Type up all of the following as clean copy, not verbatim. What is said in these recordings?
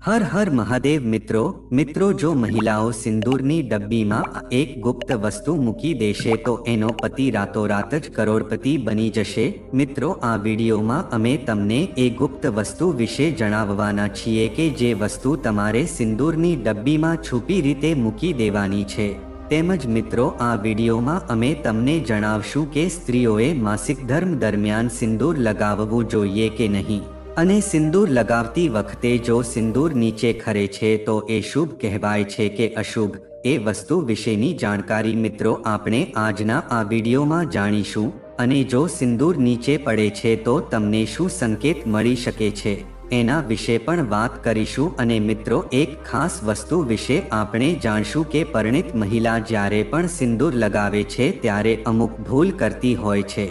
હર હર મહાદેવ મિત્રો જો મહિલાઓ સિંદૂરની ડબ્બીમાં એક ગુપ્ત વસ્તુ મૂકી દેશે તો એનો પતિ રાતોરાત જ કરોડપતિ બની જશે। મિત્રો આ વિડીયોમાં અમે તમને એ ગુપ્ત વસ્તુ વિશે જણાવવાના છીએ કે જે વસ્તુ તમારે સિંદૂરની ડબ્બીમાં છુપી રીતે મૂકી દેવાની છે। તેમજ મિત્રો આ વિડીયોમાં અમે તમને જણાવશું કે સ્ત્રીઓએ માસિક ધર્મ દરમિયાન સિંદૂર લગાવવું જોઈએ કે નહીં, અને સિંદૂર લગાવતી વખતે જો સિંદૂર નીચે ખરે છે તો એ શુભ કહેવાય છે કે અશુભ, એ વસ્તુ વિશેની જાણકારી મિત્રો આપણે આજના આ વિડીયોમાં જાણીશું। અને જો સિંદૂર નીચે પડે છે તો તમને શું સંકેત મળી શકે છે એના વિશે પણ વાત કરીશું। અને મિત્રો એક ખાસ વસ્તુ વિશે આપણે જાણશું કે પરિણીત મહિલા જ્યારે પણ સિંદૂર લગાવે છે ત્યારે અમુક ભૂલ કરતી હોય છે,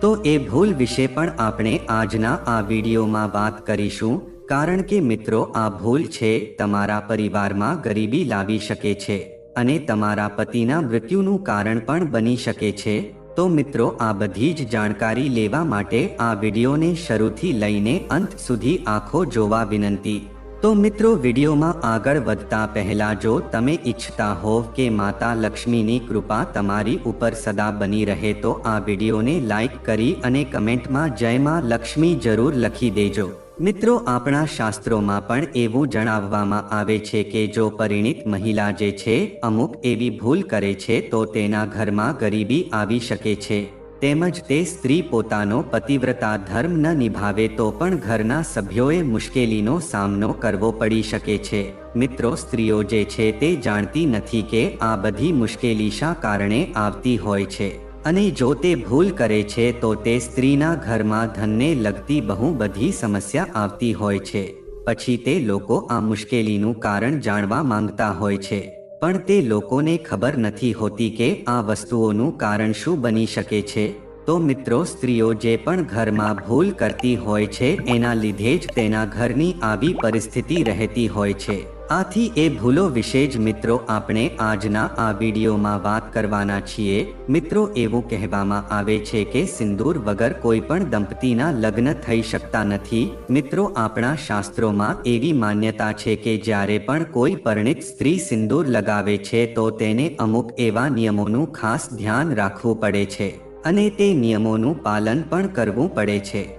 તો એ ભૂલ વિશે પણ આપણે આજના આ વિડીયોમાં વાત કરીશું। કારણ કે મિત્રો આ ભૂલ છે તમારા પરિવારમાં ગરીબી લાવી શકે છે અને તમારા પતિના મૃત્યુનું કારણ પણ બની શકે છે। તો મિત્રો આ બધી જ જાણકારી લેવા માટે આ વિડીયોને શરૂથી લઈને અંત સુધી આખો જોવા વિનંતી। તો મિત્રો વિડીયોમાં આગળ વધતા પહેલા જો તમે ઈચ્છતા હોવ કે માતા લક્ષ્મીની કૃપા તમારી ઉપર સદા બની રહે તો આ વિડીયોને લાઈક કરી અને કમેન્ટમાં જય માં લક્ષ્મી જરૂર લખી દેજો। મિત્રો આપણા શાસ્ત્રોમાં પણ એવું જણાવવામાં આવે છે કે જો પરિણીત મહિલા જે છે અમુક એવી ભૂલ કરે છે તો તેના ઘરમાં ગરીબી આવી શકે છે, તેમજ તે સ્ત્રી પોતાનો પતિવ્રતા ધર્મ ન નિભાવે તો પણ ઘરના સભ્યોએ મુશ્કેલીનો સામનો કરવો પડી શકે છે। મિત્રો સ્ત્રીઓ જે છે તે જાણતી નથી કે આ બધી મુશ્કેલી શા કારણે આવતી હોય છે, અને જો તે ભૂલ કરે છે તો તે સ્ત્રીના ઘરમાં ધનને લગતી બહુ બધી સમસ્યા આવતી હોય છે। પછી તે લોકો આ મુશ્કેલીનું કારણ જાણવા માંગતા હોય છે, પણ તે લોકોને ખબર નથી હોતી કે આ વસ્તુઓનું કારણ શું બની શકે છે। તો મિત્રો સ્ત્રીઓ જે પણ ઘરમાં ભૂલ કરતી હોય છે એના લીધે જ તેના ઘરની આવી પરિસ્થિતિ રહેતી હોય છે। આથી એ ભૂલો વિશે જ મિત્રો આપણે આજના આ વિડીયોમાં વાત કરવાના છીએ। મિત્રો એવું કહેવામાં આવે છે કે સિંદૂર વગર કોઈ પણ દંપતીના લગ્ન થઈ શકતા નથી। મિત્રો આપણા શાસ્ત્રોમાં એવી માન્યતા છે કે જ્યારે પણ કોઈ પરિણીત સ્ત્રી સિંદૂર લગાવે છે તો તેને અમુક એવા નિયમોનું ખાસ ધ્યાન રાખવું પડે છે અને તે નિયમોનું પાલન પણ કરવું પડે છે।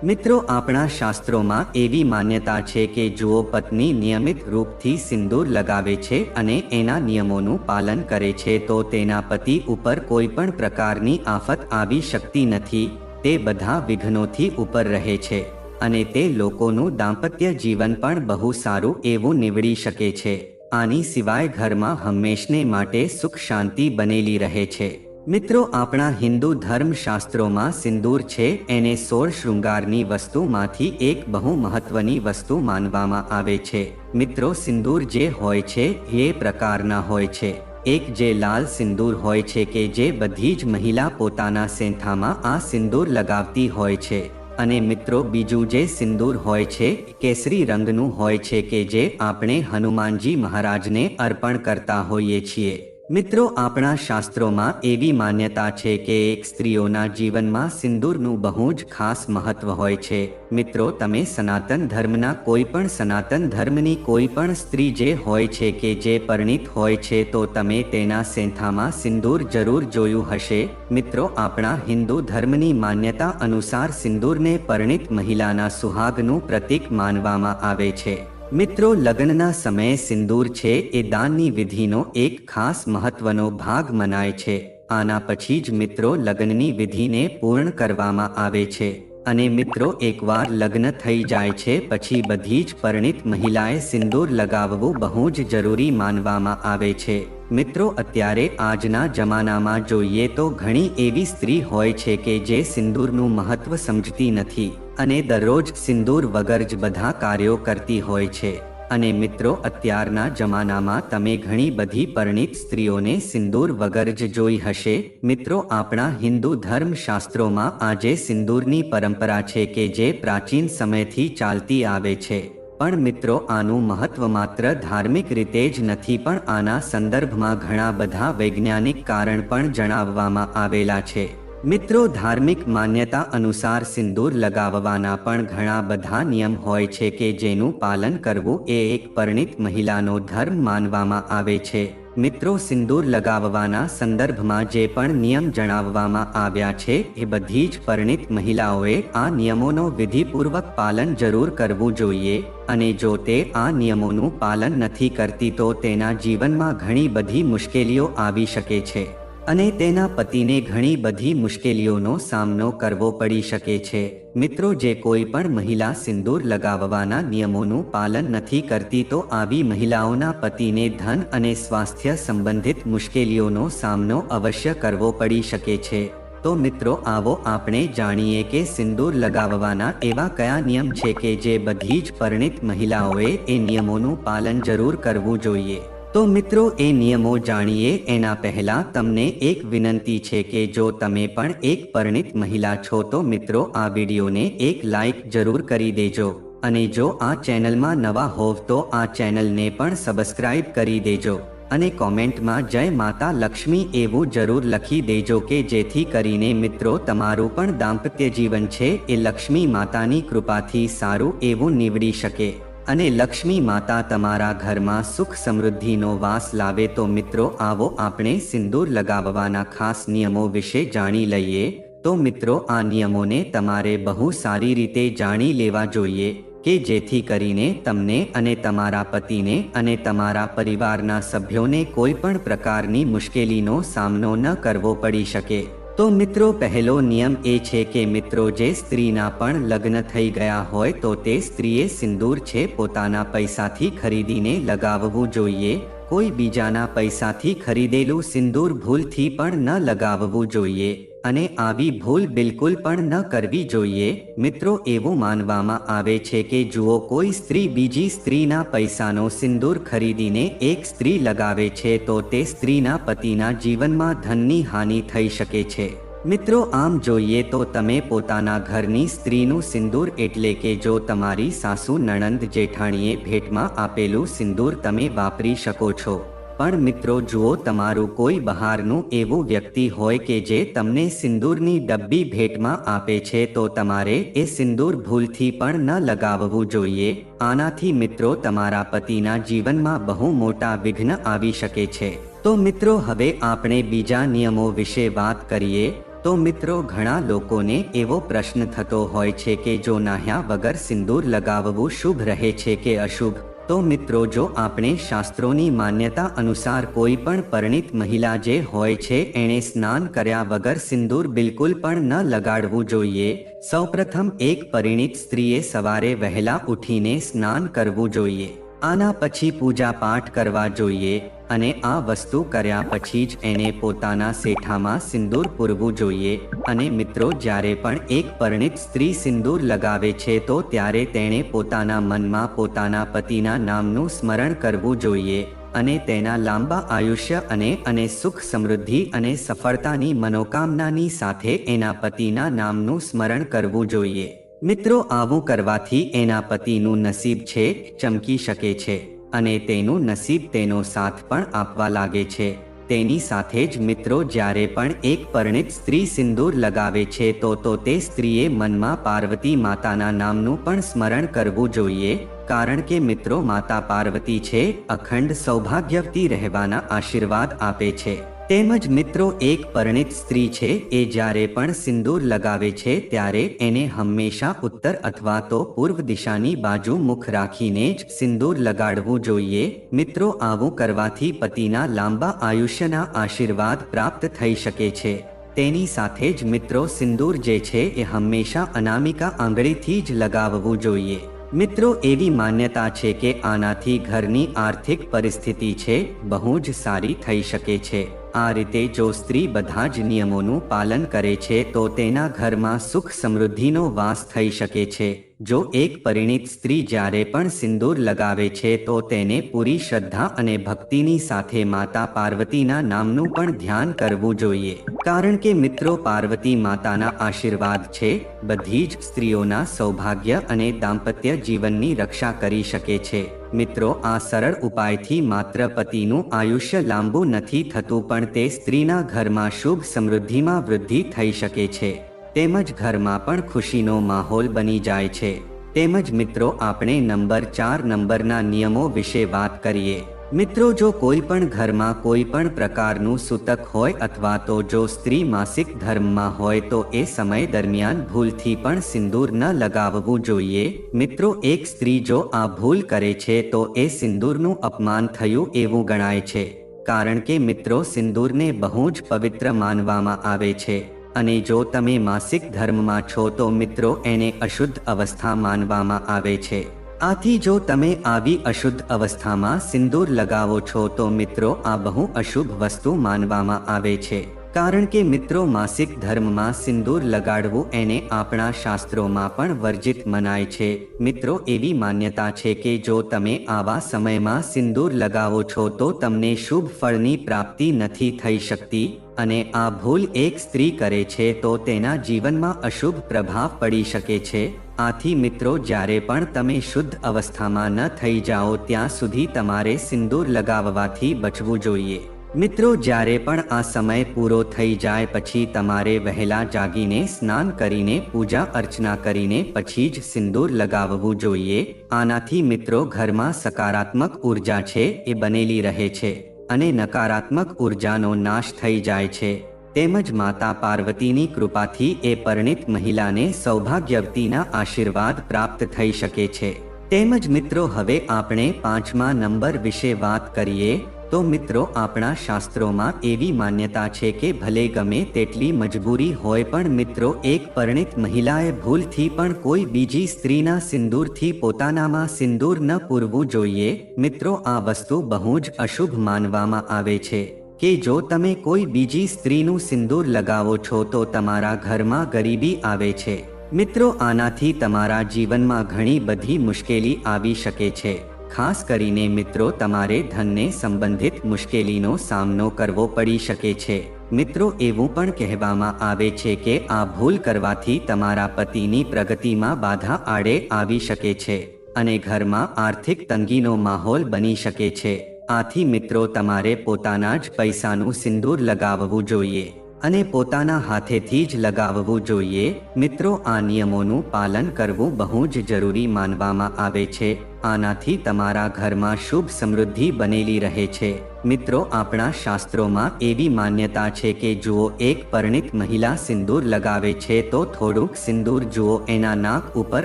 મિત્રો આપણા શાસ્ત્રોમાં એવી માન્યતા છે કે જો પત્ની નિયમિત રૂપથી સિંદૂર લગાવે છે અને એના નિયમોનું પાલન કરે છે તો તેના પતિ ઉપર કોઈ પણ પ્રકારની આફત આવી શકતી નથી, તે બધા વિઘ્નોથી ઉપર રહે છે અને તે લોકોનું દાંપત્ય જીવન પણ બહુ સારું એવું નીવડી શકે છે। આની સિવાય ઘરમાં હંમેશને માટે સુખ શાંતિ બનેલી રહે છે। મિત્રો આપણા હિન્દુ ધર્મ શાસ્ત્રોમાં સિંદૂર છે એને 16 શૃંગારની વસ્તુમાંથી એક બહુ મહત્વની વસ્તુ માનવામાં આવે છે। મિત્રો સિંદૂર જે હોય છે એ પ્રકારના હોય છે। એક જે લાલ સિંદૂર હોય છે કે જે બધી જ મહિલા પોતાના સેંથામાં આ સિંદૂર લગાવતી હોય છે, અને મિત્રો બીજું જે સિંદૂર હોય છે કેસરી રંગનું હોય છે કે જે આપણે હનુમાનજી મહારાજને અર્પણ કરતા હોઈએ છીએ। મિત્રો આપણા શાસ્ત્રોમાં એવી માન્યતા છે કે એક સ્ત્રીઓના જીવનમાં સિંદૂરનું બહુ જ ખાસ મહત્વ હોય છે। મિત્રો તમે સનાતન ધર્મના કોઈ પણ સનાતન ધર્મની કોઈ પણ સ્ત્રી જે હોય છે કે જે પરિણીત હોય છે તો તમે તેના સેંથામાં સિંદૂર જરૂર જોયું હશે। મિત્રો આપણા હિન્દુ ધર્મની માન્યતા અનુસાર સિંદૂરને પરિણીત મહિલાના સુહાગનું પ્રતીક માનવામાં આવે છે। મિત્રો લગ્નના સમયે સિંદૂર છે એ દાનની વિધિનો એક ખાસ મહત્વનો ભાગ મનાય છે। આના પછી જ મિત્રો લગ્નની વિધિને પૂર્ણ કરવામાં આવે છે, અને મિત્રો એકવાર લગ્ન થઈ જાય છે પછી બધી જ પરિણીત મહિલાએ સિંદૂર લગાવવું બહુ જ જરૂરી માનવામાં આવે છે। મિત્રો અત્યારે આજના જમાનામાં જોઈએ તો ઘણી એવી સ્ત્રી હોય છે કે જે સિંદૂરનું મહત્વ સમજતી નથી અને દરરોજ સિંદૂર વગર જ બધા કાર્યો કરતી હોય છે। અને મિત્રો અત્યારના જમાનામાં તમે ઘણી બધી પરિણીત સ્ત્રીઓને સિંદૂર વગર જ જોઈ હશે। મિત્રો આપણા હિન્દુ ધર્મ શાસ્ત્રોમાં આજે સિંદૂરની પરંપરા છે કે જે પ્રાચીન સમયથી ચાલતી આવે છે, પણ મિત્રો આનું મહત્વ માત્ર ધાર્મિક રીતે જ નથી પણ આના સંદર્ભમાં ઘણા બધા વૈજ્ઞાનિક કારણ પણ જણાવવામાં આવેલા છે। મિત્રો, ધાર્મિક માન્યતા અનુસાર સિંદૂર લગાવવાના પણ ઘણા બધા નિયમ હોય છે કે જેનું પાલન કરવું એ એક પરિણીત મહિલાનો ધર્મ માનવામાં આવે છે. મિત્રો, સિંદૂર લગાવવાના સંદર્ભમાં જે પણ નિયમ જણાવવામાં આવ્યા છે એ બધી જ પરિણીત મહિલાઓએ આ નિયમોનો વિધિપૂર્વક પાલન જરૂર કરવું જોઈએ, અને જો તે આ નિયમોનું પાલન નથી કરતી તો તેના જીવનમાં ઘણી બધી મુશ્કેલીઓ આવી શકે છે અને તેના પતિને ઘણી બધી મુશ્કેલીઓનો સામનો કરવો પડી શકે છે. મિત્રો, જે કોઈ પણ મહિલા સિંદૂર લગાવવાના નિયમોનું પાલન નથી કરતી તો આવી મહિલાઓના પતિને ધન અને સ્વાસ્થ્ય સંબંધિત મુશ્કેલીઓનો સામનો અવશ્ય કરવો પડી શકે છે. તો મિત્રો, આવો આપણે જાણીએ કે સિંદૂર લગાવવાના એવા કયા નિયમ છે કે જે બધી જ પરિણીત મહિલાઓએ એ નિયમોનું પાલન જરૂર કરવું જોઈએ. તો મિત્રો, એ નિયમો જાણીએ એના પહેલા તમને એક વિનંતી છે કે જો તમે પણ એક પરિણીત મહિલા છો તો મિત્રો આ વિડીયોને એક લાઈક જરૂર કરી દેજો, અને જો આ ચેનલમાં નવા હોવ તો આ ચેનલને પણ સબસ્ક્રાઇબ કરી દેજો, અને કોમેન્ટમાં જય માતા લક્ષ્મી એવું જરૂર લખી દેજો કે જેથી કરીને મિત્રો તમારું પણ દાંપત્ય જીવન છે એ લક્ષ્મી માતાની કૃપાથી સારું એવું નીવડી શકે અને લક્ષ્મી માતા તમારા ઘરમાં સુખ સમૃદ્ધિનો વાસ લાવે. તો મિત્રો, આવો આપણે સિંદૂર લગાવવાના ખાસ નિયમો વિશે જાણી લઈએ. તો મિત્રો, આ નિયમોને તમારે બહુ સારી રીતે જાણી લેવા જોઈએ કે જેથી કરીને તમને અને તમારા પતિને અને તમારા પરિવારના સભ્યોને કોઈ પણ પ્રકારની મુશ્કેલીનો સામનો ન કરવો પડી શકે. તો મિત્રો, પહેલો નિયમ એ છે કે મિત્રો જે સ્ત્રીના પણ લગ્ન થઈ ગયા હોય તો તે સ્ત્રીએ સિંદૂર છે પોતાના પૈસાથી ખરીદીને લગાવવું જોઈએ. કોઈ બીજાના પૈસાથી ખરીદેલું સિંદૂર ભૂલથી પણ ન લગાવવું જોઈએ, અને આવી ભૂલ બિલકુલ પણ ન કરવી જોઈએ. મિત્રો, એવું માનવામાં આવે છે કે જુઓ, કોઈ સ્ત્રી બીજી સ્ત્રીના પૈસાનો સિંદૂર ખરીદીને એક સ્ત્રી લગાવે છે તો તે સ્ત્રીના પતિના જીવનમાં ધનની હાનિ થઈ શકે છે. મિત્રો, આમ જોઈએ તો તમે પોતાના ઘરની સ્ત્રીનું સિંદૂર એટલે કે જો તમારી સાસુ, નણંદ, જેઠાણીએ ભેટમાં આપેલું સિંદૂર તમે વાપરી શકો છો. પણ મિત્રો જુઓ, તમારું કોઈ બહારનું એવું વ્યક્તિ હોય કે જે તમને સિંદૂરની ડબ્બી ભેટમાં આપે છે તો તમારે એ સિંદૂર ભૂલથી પણ ન લગાવવું જોઈએ. આનાથી મિત્રો તમારા પતિના જીવનમાં બહુ મોટા વિઘ્ન આવી શકે છે. તો મિત્રો, હવે આપણે બીજા નિયમો વિશે વાત કરીએ. તો મિત્રો, ઘણા લોકોને એવો પ્રશ્ન થતો હોય છે કે જો નાહ્યા વગર સિંદૂર લગાવવું શુભ રહે છે કે અશુભ. તો મિત્રો, જો આપણે શાસ્ત્રોની માન્યતા અનુસાર કોઈ પણ પરિણીત મહિલા જે હોય છે એણે સ્નાન કર્યા વગર સિંદૂર બિલકુલ પણ ન લગાડવું જોઈએ. સૌપ્રથમ એક પરિણીત સ્ત્રીએ સવારે વહેલા ઉઠીને સ્નાન કરવું જોઈએ. આના પછી પૂજા પાઠ કરવા જોઈએ, અને આ વસ્તુ કર્યા પછી જ એને પોતાના શેઠામાં સિંદૂર પૂરવું જોઈએ. અને મિત્રો, જ્યારે પણ એક પરિણીત સ્ત્રી સિંદૂર લગાવે છે તો ત્યારે તેણે પોતાના મનમાં પોતાના પતિના નામનું સ્મરણ કરવું જોઈએ, અને તેના લાંબા આયુષ્ય અને સુખ સમૃદ્ધિ અને સફળતાની મનોકામનાની સાથે એના પતિના નામનું સ્મરણ કરવું જોઈએ. મિત્રો, આવું કરવાથી એના પતિનું નસીબ છે ચમકી શકે છે, અને તેનું નસીબ તેનો સાથ પણ આપવા લાગે છે. તેની સાથે જ મિત્રો, જ્યારે પણ એક પરિણીત સ્ત્રી સિંદૂર લગાવે છે તો તે સ્ત્રીએ મનમાં પાર્વતી માતાના નામનું પણ સ્મરણ કરવું જોઈએ, કારણ કે મિત્રો માતા પાર્વતી છે અખંડ સૌભાગ્યવતી રહેવાના આશીર્વાદ આપે છે. તેમજ મિત્રો, એક પરિણીત સ્ત્રી છે એ જ્યારે પણ સિંદૂર લગાવે છે ત્યારે એને હંમેશા ઉત્તર અથવા તો પૂર્વ દિશાની બાજુ મુખ રાખીને જ સિંદૂર લગાડવું જોઈએ. મિત્રો, આવું કરવાથી પતિના લાંબા આયુષ્યના આશીર્વાદ પ્રાપ્ત થઈ શકે છે. તેની સાથે જ મિત્રો, સિંદૂર જે છે એ હંમેશા અનામિકા આંગળીથી જ લગાવવું જોઈએ. મિત્રો, એવી માન્યતા છે કે આનાથી ઘરની આર્થિક પરિસ્થિતિ છે બહુ જ સારી થઈ શકે છે. આ રીતે જો સ્ત્રી બધા જ નિયમોનું પાલન કરે છે તો તેના ઘરમાં સુખ સમૃદ્ધિનો વાસ થઈ શકે છે. જો એક પરિણીત સ્ત્રી જ્યારે પણ સિંદૂર લગાવે છે તો તેને પૂરી શ્રદ્ધા અને ભક્તિની સાથે માતા પાર્વતીના નામનું પણ ધ્યાન કરવું જોઈએ, કારણ કે મિત્રો પાર્વતી માતાના આશીર્વાદ છે બધી જ સ્ત્રીઓના સૌભાગ્ય અને દાંપત્ય જીવનની રક્ષા કરી શકે છે। મિત્રો આ સરળ ઉપાયથી માત્ર પતિનું આયુષ્ય લાંબુ નથી થતું પણ તે સ્ત્રીના ઘરમાં શુભ સમૃદ્ધિમાં વૃદ્ધિ થઈ શકે છે, તેમજ ઘરમાં પણ ખુશીનો માહોલ બની જાય છે। તેમજ મિત્રો આપણે નંબર 4 નંબરના નિયમો વિશે વાત કરીએ। મિત્રો જો કોઈ પણ ઘરમાં કોઈ પણ પ્રકારનું સૂતક હોય અથવા તો જો સ્ત્રી માસિક ધર્મમાં હોય તો એ સમય દરમિયાન ભૂલથી પણ સિંદૂર ન લગાવવું જોઈએ। મિત્રો એક સ્ત્રી જો આ ભૂલ કરે છે તો એ સિંદૂરનું અપમાન થયું એવું ગણાય છે, કારણ કે મિત્રો સિંદૂરને બહુ જ પવિત્ર માનવામાં આવે છે અને જો તમે માસિક ધર્મમાં છો તો મિત્રો એને અશુદ્ધ અવસ્થા માનવામાં આવે છે। આથી જો તમે આવી અશુદ્ધ અવસ્થામાં સિંદૂર લગાવો છો તો મિત્રો આ બહુ અશુભ વસ્તુ માનવામાં આવે છે, કારણ કે મિત્રો માસિક ધર્મમાં સિંદૂર લગાડવું એને આપણા શાસ્ત્રોમાં પણ વર્જિત મનાય છે। મિત્રો એવી માન્યતા છે કે જો તમે આવા સમયમાં સિંદૂર લગાવો છો તો તમને શુભ ફળની પ્રાપ્તિ નથી થઈ શકતી અને આ ભૂલ એક સ્ત્રી કરે છે તો તેના જીવનમાં અશુભ પ્રભાવ પડી શકે છે। આથી મિત્રો જ્યારે પણ તમે શુદ્ધ અવસ્થામાં ન થઈ જાઓ ત્યાં સુધી તમારે સિંદૂર લગાવવાથી બચવું જોઈએ। મિત્રો જ્યારે પણ આ સમય પૂરો થઈ જાય પછી તમારે વહેલા જાગીને સ્નાન કરીને પૂજા અર્ચના કરીને પછી જ સિંદૂર લગાવવું જોઈએ। આનાથી મિત્રો ઘરમાં સકારાત્મક ઉર્જા છે એ બનેલી રહે છે અને નકારાત્મક ઉર્જાનો નાશ થઈ જાય છે। તેમજ માતા પાર્વતીની કૃપાથી એ પરિણીત મહિલાને સૌભાગ્યવતીના આશીર્વાદ પ્રાપ્ત થઈ શકે છે। તેમજ મિત્રો હવે આપણે 5મા નંબર વિશે વાત કરીએ તો મિત્રો આપણા શાસ્ત્રોમાં એવી માન્યતા છે કે ભલે ગમે તેટલી મજબૂરી હોય પણ મિત્રો એક પરિણીત મહિલાએ ભૂલથી પણ કોઈ બીજી સ્ત્રીના સિંદૂરથી પોતાનામાં સિંદૂર ન પૂરવું જોઈએ। મિત્રો આ વસ્તુ બહુ જ અશુભ માનવામાં આવે છે કે જો તમે કોઈ બીજી સ્ત્રીનું સિંદૂર લગાવો છો તો તમારા ઘરમાં ગરીબી આવે છે। મિત્રો આનાથી તમારા જીવનમાં ઘણી બધી મુશ્કેલી આવી શકે છે, ખાસ કરીને મિત્રો તમારે ધનને સંબંધિત મુશ્કેલીનો સામનો કરવો પડી શકે છે। મિત્રો એવું પણ કહેવામાં આવે છે કે આ ભૂલ કરવાથી તમારા પતિની પ્રગતિમાં બાધા આડે આવી શકે છે અને ઘરમાં આર્થિક તંગીનો માહોલ બની શકે છે। આથી મિત્રો તમારે પોતાના જ પૈસાનું સિંદૂર લગાવવું જોઈએ અને પોતાના હાથેથી જ લગાવવું જોઈએ। મિત્રો આ નિયમોનું પાલન કરવું બહુ જ જરૂરી માનવામાં આવે છે। આનાથી તમારા ઘરમાં શુભ સમૃદ્ધિ બનેલી રહે છે। મિત્રો આપણા શાસ્ત્રોમાં એવી માન્યતા છે કે જુઓ એક પરિણીત મહિલા સિંદૂર લગાવે છે તો થોડુંક સિંદૂર જુઓ એના નાક ઉપર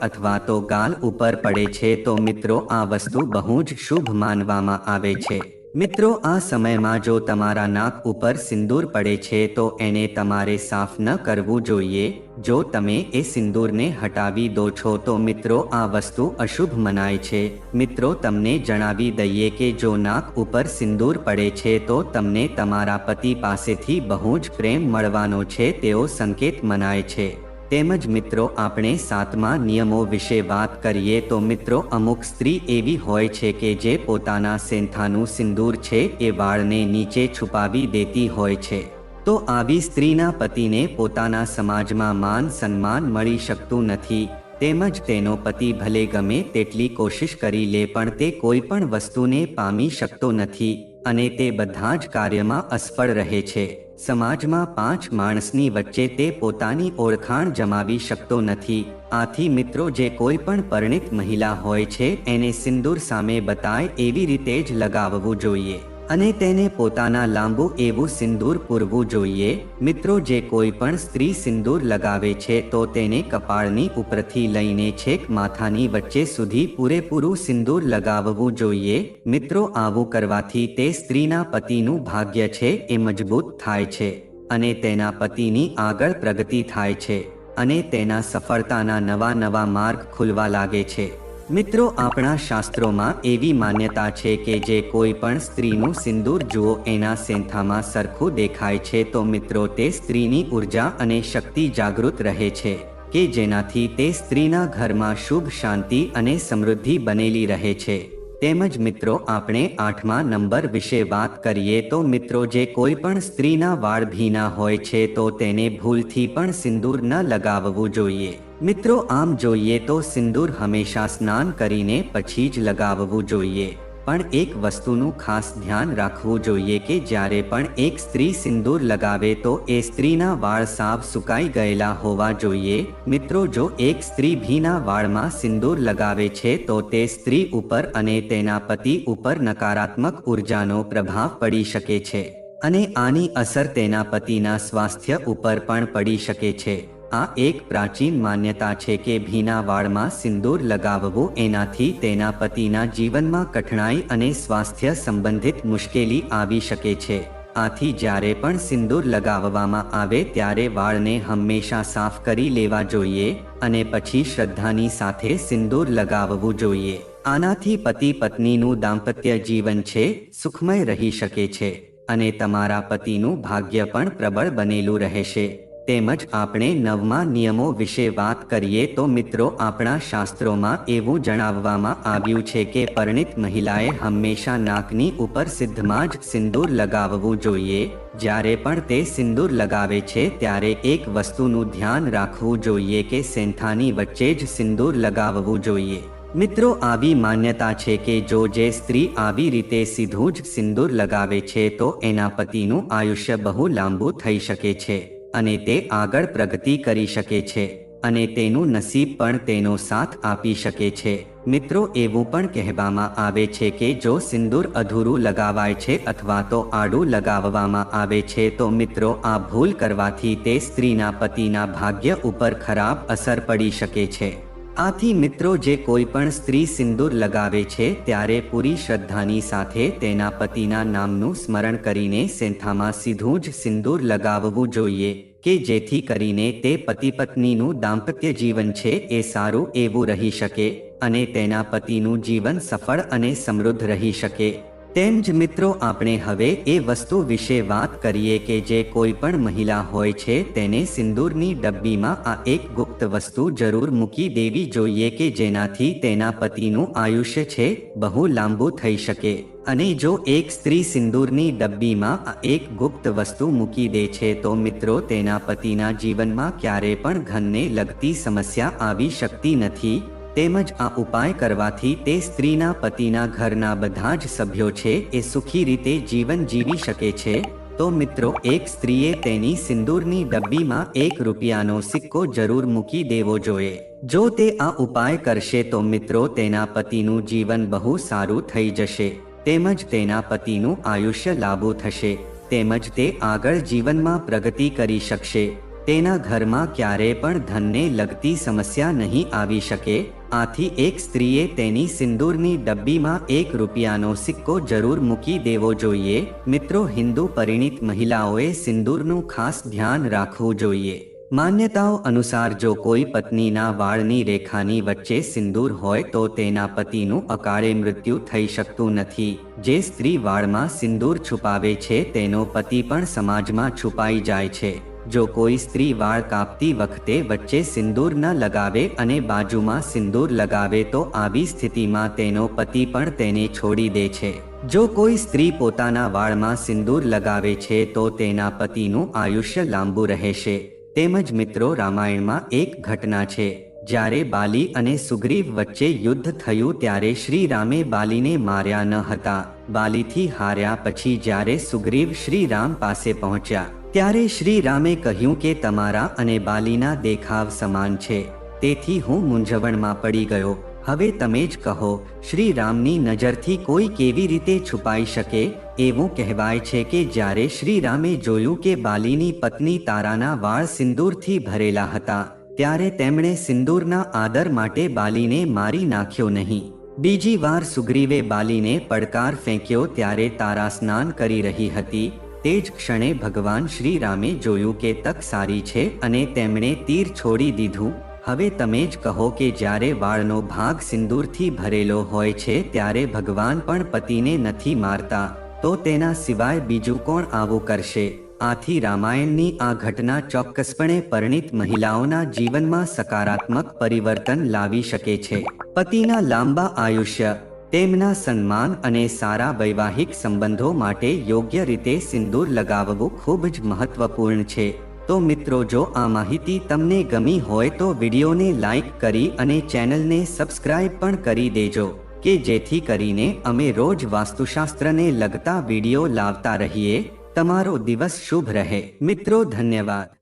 અથવા તો ગાલ ઉપર પડે છે તો મિત્રો આ વસ્તુ બહુ જ શુભ માનવામાં આવે છે। મિત્રો આ સમયમાં જો તમારા નાક ઉપર સિંદૂર પડે છે તો એને તમારે સાફ ન કરવું જોઈએ। જો તમે એ સિંદૂરને હટાવી દો છો તો મિત્રો આ વસ્તુ અશુભ મનાય છે। મિત્રો તમને જણાવી દઈએ કે જો નાક ઉપર સિંદૂર પડે છે તો તમને તમારા પતિ પાસેથી બહુ જ પ્રેમ મળવાનો છે તેવો સંકેત મનાય છે। તેમજ મિત્રો આપણે 7મા નિયમો વિશે વાત કરીએ તો મિત્રો અમુક સ્ત્રી એવી હોય છે કે જે પોતાના સેંથાનું સિંદૂર છે એ વાળને નીચે છુપાવી દેતી હોય છે, તો આવી સ્ત્રીના પતિને પોતાના સમાજમાં માન સન્માન મળી શકતું નથી। તેમજ તેનો પતિ ભલે ગમે તેટલી કોશિશ કરી લે પણ તે કોઈ પણ વસ્તુને પામી શકતો નથી અને તે બધા જ કાર્યમાં અસફળ રહે છે। સમાજમાં 5 માણસની વચ્ચે તે પોતાની ઓળખાણ જમાવી શકતો નથી। આથી મિત્રો જે કોઈ પણ પરિણીત મહિલા હોય છે એને સિંદૂર સામે બતાય એવી રીતે જ લગાવવું જોઈએ અને તેને પોતાના લાંબુ એવું સિંદૂર પૂરવું જોઈએ। મિત્રો જે કોઈ પણ સ્ત્રી સિંદૂર લગાવે છે તો તેને કપાળની ઉપરથી લઈને છેક માથાની વચ્ચે સુધી પૂરેપૂરું સિંદૂર લગાવવું જોઈએ। મિત્રો આવું કરવાથી તે સ્ત્રીના પતિનું ભાગ્ય છે એ મજબૂત થાય છે અને તેના પતિની આગળ પ્રગતિ થાય છે અને તેના સફળતાના નવા માર્ગ ખુલવા લાગે છે। મિત્રો આપણા શાસ્ત્રોમાં એવી માન્યતા છે કે જે કોઈ પણ સ્ત્રીનું સિંદૂર જુઓ એના સેંથામાં સરખું દેખાય છે તો મિત્રો તે સ્ત્રીની ઉર્જા અને શક્તિ જાગૃત રહે છે। કે જેનાથી તે સ્ત્રીના ઘરમાં શુભ શાંતિ અને સમૃદ્ધિ બનેલી રહે છે। તેમજ મિત્રો આપણે 8મા નંબર વિશે વાત કરીએ તો મિત્રો જે કોઈ પણ સ્ત્રીના વાળ ભીના હોય છે તો તેને ભૂલથી પણ સિંદૂર ન લગાવવું જોઈએ। મિત્રો આમ જોઈએ તો સિંદૂર હંમેશા સ્નાન કરીને પછી જ લગાવવું જોઈએ। પણ એક વસ્તુનું ખાસ ધ્યાન રાખવું જોઈએ કે જ્યારે પણ એક સ્ત્રી સિંદૂર લગાવે તો એ સ્ત્રીના વાળ સાફ સુકાઈ ગયેલા હોવા જોઈએ। મિત્રો જો એક સ્ત્રી ભીના વાળમાં સિંદૂર લગાવે છે તો તે સ્ત્રી ઉપર અને તેના પતિ ઉપર નકારાત્મક ઉર્જાનો પ્રભાવ પડી શકે છે અને આની અસર તેના પતિના સ્વાસ્થ્ય ઉપર પણ પડી શકે છે। આ એક પ્રાચીન માન્યતા છે કે ભીના વાળમાં સિંદૂર લગાવવું એનાથી તેના પતિના જીવનમાં કઠણાઈ અને સ્વાસ્થ્ય સંબંધિત મુશ્કેલી આવી શકે છે। આથી જ્યારે પણ સિંદૂર લગાવવામાં આવે ત્યારે વાળને હંમેશા સાફ કરી લેવા જોઈએ અને પછી શ્રદ્ધાની સાથે સિંદૂર લગાવવું જોઈએ। આનાથી પતિ પત્નીનું દાંપત્ય જીવન છે સુખમય રહી શકે છે અને તમારા પતિનું ભાગ્ય પણ પ્રબળ બનેલું રહેશે। તેમજ આપણે 9મા નિયમો વિશે વાત કરીએ તો મિત્રો આપણા શાસ્ત્રોમાં એવું જણાવવામાં આવ્યું છે કે પરિણીત મહિલાએ હંમેશા નાકની ઉપર સિદ્ધમાં જ સિંદૂર લગાવવું જોઈએ। જ્યારે પણ તે સિંદૂર લગાવે છે ત્યારે એક વસ્તુનું ધ્યાન રાખવું જોઈએ કે સેંથાની વચ્ચે જ સિંદૂર લગાવવું જોઈએ। મિત્રો આવી માન્યતા છે કે જો જે સ્ત્રી આવી રીતે સીધું જ સિંદૂર લગાવે છે તો એના પતિનું આયુષ્ય બહુ લાંબુ થઈ શકે છે અને તે આગળ પ્રગતિ કરી શકે છે અને તેનું નસીબ પણ તેનો સાથ આપી શકે છે। મિત્રો એવું પણ કહેવામાં આવે છે કે જો સિંદૂર અધૂરું લગાવાય છે અથવા તો આડું લગાવવામાં આવે છે તો મિત્રો આ ભૂલ કરવાથી તે સ્ત્રીના પતિના ભાગ્ય ઉપર ખરાબ અસર પડી શકે છે। આથી મિત્રો જે કોઈ પણ સ્ત્રી સિંદૂર લગાવે છે ત્યારે પૂરી શ્રદ્ધાની સાથે તેના પતિના નામનું સ્મરણ કરીને સેંથામાં સીધું જ સિંદૂર લગાવવું જોઈએ કે જેથી કરીને તે પતિ પત્નીનું દાંપત્ય જીવન છે એ સારું એવું રહી શકે અને તેના પતિનું જીવન સફળ અને સમૃદ્ધ રહી શકે। તેમ જ મિત્રો આપણે હવે એ વસ્તુ વિશે વાત કરીએ કે જે કોઈ પણ મહિલા હોય છે તેને સિંદૂરની ડબ્બીમાં આ એક ગુપ્ત વસ્તુ જરૂર મૂકી દેવી જોઈએ કે જેનાથી તેના પતિનું આયુષ્ય છે બહુ લાંબુ થઈ શકે। અને જો એક સ્ત્રી સિંદૂરની ડબ્બીમાં આ એક ગુપ્ત વસ્તુ મૂકી દે છે તો મિત્રો તેના પતિના જીવનમાં ક્યારે પણ ધનને લગતી સમસ્યા આવી શકતી નથી। તેમજ આ ઉપાય કરવાથી તે સ્ત્રીના પતિના ઘરના બધા જ સભ્યો છે એ સુખી રીતે જીવન જીવી શકે છે। તો મિત્રો એક સ્ત્રીએ તેની સિંદૂરની ડબ્બીમાં ₹1નો સિક્કો જરૂર મૂકી દેવો જોઈએ। જો તે આ ઉપાય કરશે તો મિત્રો તેના પતિનું જીવન બહુ સારું થઈ જશે તેમજ તેના પતિનું આયુષ્ય લાંબુ થશે તેમજ તે આગળ જીવનમાં પ્રગતિ કરી શકશે। તેના ઘરમાં ક્યારે પણ ધનને લગતી સમસ્યા નહીં આવી શકે। આથી એક સ્ત્રીએ તેની સિંદૂરની ડબ્બીમાં ₹1નો સિક્કો જરૂર મૂકી દેવો જોઈએ। મિત્રો હિન્દુ પરિણીત મહિલાઓએ સિંદૂરનું ખાસ ધ્યાન રાખવું જોઈએ। માન્યતાઓ અનુસાર જો કોઈ પત્નીના વાળની રેખાની વચ્ચે સિંદૂર હોય તો તેના પતિનું અકાળે મૃત્યુ થઈ શકતું નથી। જે સ્ત્રી વાળમાં સિંદૂર છુપાવે છે તેનો પતિ પણ સમાજમાં છુપાઈ જાય છે। જો કોઈ સ્ત્રી વાળ કાપતી વખતે વચ્ચે સિંદૂર ન લગાવે અને બાજુમાં સિંદૂર લગાવે તો આવી સ્થિતિમાં તેનો પતિ પણ તેને છોડી દે છે। જો કોઈ સ્ત્રી પોતાના વાળમાં સિંદૂર લગાવે છે તો તેના પતિનું આયુષ્ય લાંબુ રહેશે। તેમજ મિત્રો રામાયણમાં એક ઘટના છે જ્યારે બાલી અને સુગ્રીવ વચ્ચે યુદ્ધ થયું ત્યારે શ્રી રામે બાલીને માર્યા ન હતા। બાલીથી હાર્યા પછી જ્યારે સુગ્રીવ શ્રી રામ પાસે પહોંચ્યા ત્યારે શ્રી રામે કહ્યું કે તમારા અને બાલીના દેખાવ સમાન છે તેથી હું મૂંઝવણમાં પડી ગયો। હવે તમે જ કહો શ્રી રામની નજરથી કોઈ કેવી રીતે છુપાઈ શકે। એવું કહેવાય છે કે જ્યારે શ્રી રામે જોયું કે બાલીની પત્ની તારાના વાળ સિંદૂરથી ભરેલા હતા ત્યારે તેમણે સિંદૂરના આદર માટે બાલીને મારી નાખ્યો નહીં। બીજી વાર સુગ્રીવે બાલીને પડકાર ફેંક્યો ત્યારે તારા સ્નાન કરી રહી હતી। તે જ ક્ષણે ભગવાન શ્રી રામે જોયું કે તક સારી છે અને તેમણે તીર છોડી દીધું। હવે તમે જ કહો કે જ્યારે વાળનો ભાગ સિંદૂરથી ભરેલો હોય છે ત્યારે ભગવાન પણ પતિને નથી મારતા તો તેના સિવાય બીજું કોણ આવું કરશે। આથી રામાયણની આ ઘટના ચોક્કસપણે પરિણીત મહિલાઓના જીવનમાં સકારાત્મક પરિવર્તન લાવી શકે છે. પતિના લાંબા આયુષ્ય, તેમના સન્માન અને સારા વૈવાહિક સંબંધો માટે યોગ્ય રીતે સિંદૂર લગાવવું ખૂબ જ મહત્વપૂર્ણ છે. તો મિત્રો, જો આ માહિતી તમને ગમી હોય તો વિડીયોને લાઈક કરી અને ચેનલને સબસ્ક્રાઇબ પણ કરી દેજો કે જેથી કરીને અમે રોજ વાસ્તુશાસ્ત્રને લગતા વિડીયો લાવતા રહીએ. તમારો દિવસ શુભ રહે. મિત્રો, ધન્યવાદ.